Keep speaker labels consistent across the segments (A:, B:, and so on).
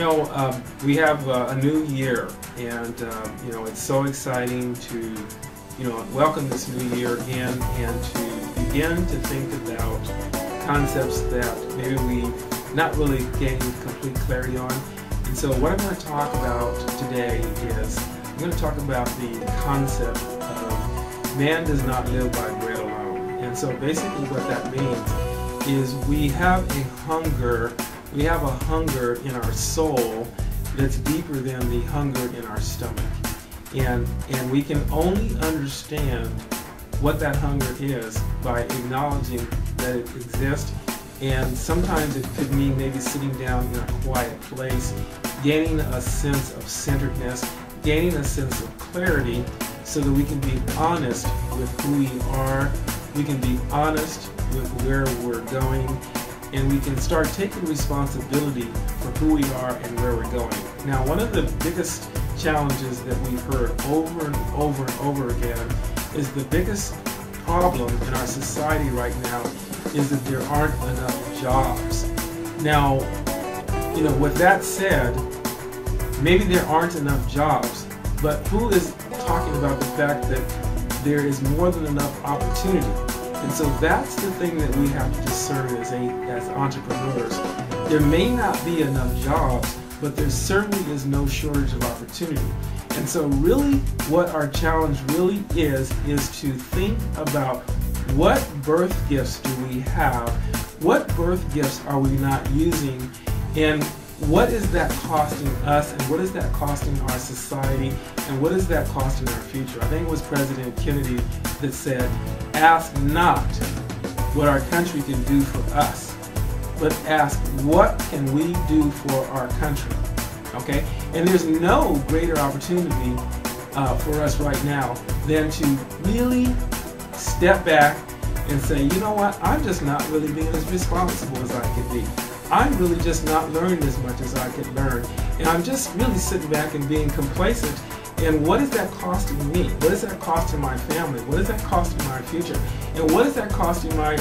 A: We have a new year, and it's so exciting to welcome this new year in and to begin to think about concepts that maybe we not really gained complete clarity on. And so what I'm going to talk about today is I'm going to talk about the concept of man does not live by bread alone. And so basically what that means is we have a hunger in our soul that's deeper than the hunger in our stomach. And we can only understand what that hunger is by acknowledging that it exists. And sometimes it could mean maybe sitting down in a quiet place, gaining a sense of centeredness, gaining a sense of clarity so that we can be honest with who we are, we can be honest with where we're going, and we can start taking responsibility for who we are and where we're going. Now, one of the biggest challenges that we've heard over and over and over again is the biggest problem in our society right now is that there aren't enough jobs. Now, with that said, maybe there aren't enough jobs, but who is talking about the fact that there is more than enough opportunity? And so that's the thing that we have to discern as entrepreneurs. There may not be enough jobs, but there certainly is no shortage of opportunity. And so really what our challenge really is to think about what birth gifts do we have, what birth gifts are we not using, and what is that costing us, and what is that costing our society, and what is that costing our future? I think it was President Kennedy that said, ask not what our country can do for us, but ask what can we do for our country. Okay? And there's no greater opportunity for us right now than to really step back and say, you know what, I'm just not really being as responsible as I could be. I'm really just not learning as much as I could learn. And I'm just really sitting back and being complacent. And what is that costing me? What is that costing my family? What is that costing my future? And what is that costing my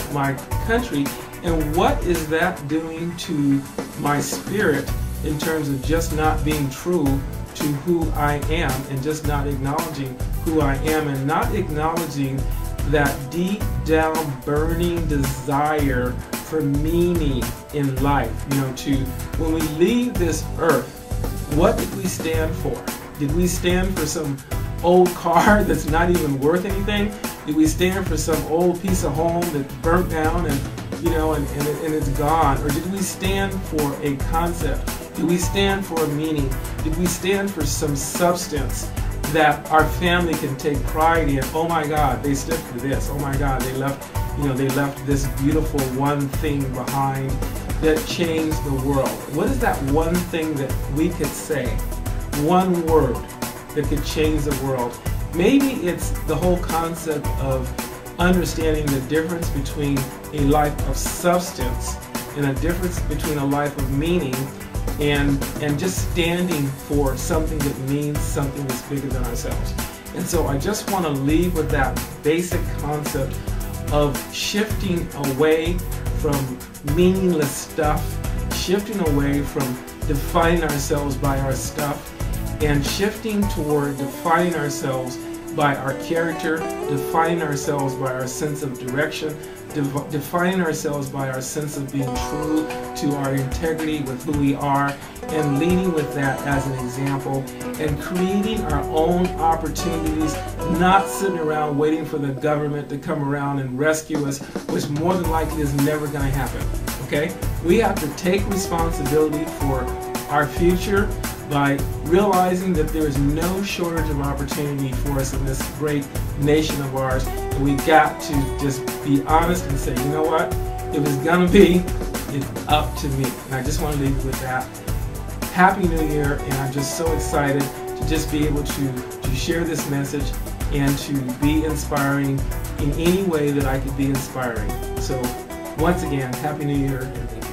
A: country? And what is that doing to my spirit in terms of just not being true to who I am and just not acknowledging who I am and not acknowledging that deep down burning desire for meaning in life? When we leave this earth, what did we stand for? Did we stand for some old car that's not even worth anything? Did we stand for some old piece of home that's burnt down and it's gone? Or did we stand for a concept? Did we stand for a meaning? Did we stand for some substance that our family can take pride in? Oh my God, they stood for this. Oh my God, they left this beautiful one thing behind that changed the world. What is that one thing that we could say? One word that could change the world. Maybe it's the whole concept of understanding the difference between a life of substance and a difference between a life of meaning, and just standing for something that means something that's bigger than ourselves. And so I just want to leave with that basic concept of shifting away from meaningless stuff, shifting away from defining ourselves by our stuff, and shifting toward defining ourselves by our character, defining ourselves by our sense of direction, defining ourselves by our sense of being true to our integrity with who we are, and leading with that as an example, and creating our own opportunities, not sitting around waiting for the government to come around and rescue us, which more than likely is never going to happen. Okay? We have to take responsibility for our future by realizing that there is no shortage of opportunity for us in this great nation of ours, and we got to just be honest and say, you know what, if it's gonna be, it's up to me. And I just want to leave you with that. Happy New Year, and I'm just so excited to just be able to share this message and to be inspiring in any way that I could be inspiring. So once again, Happy New Year, and thank you.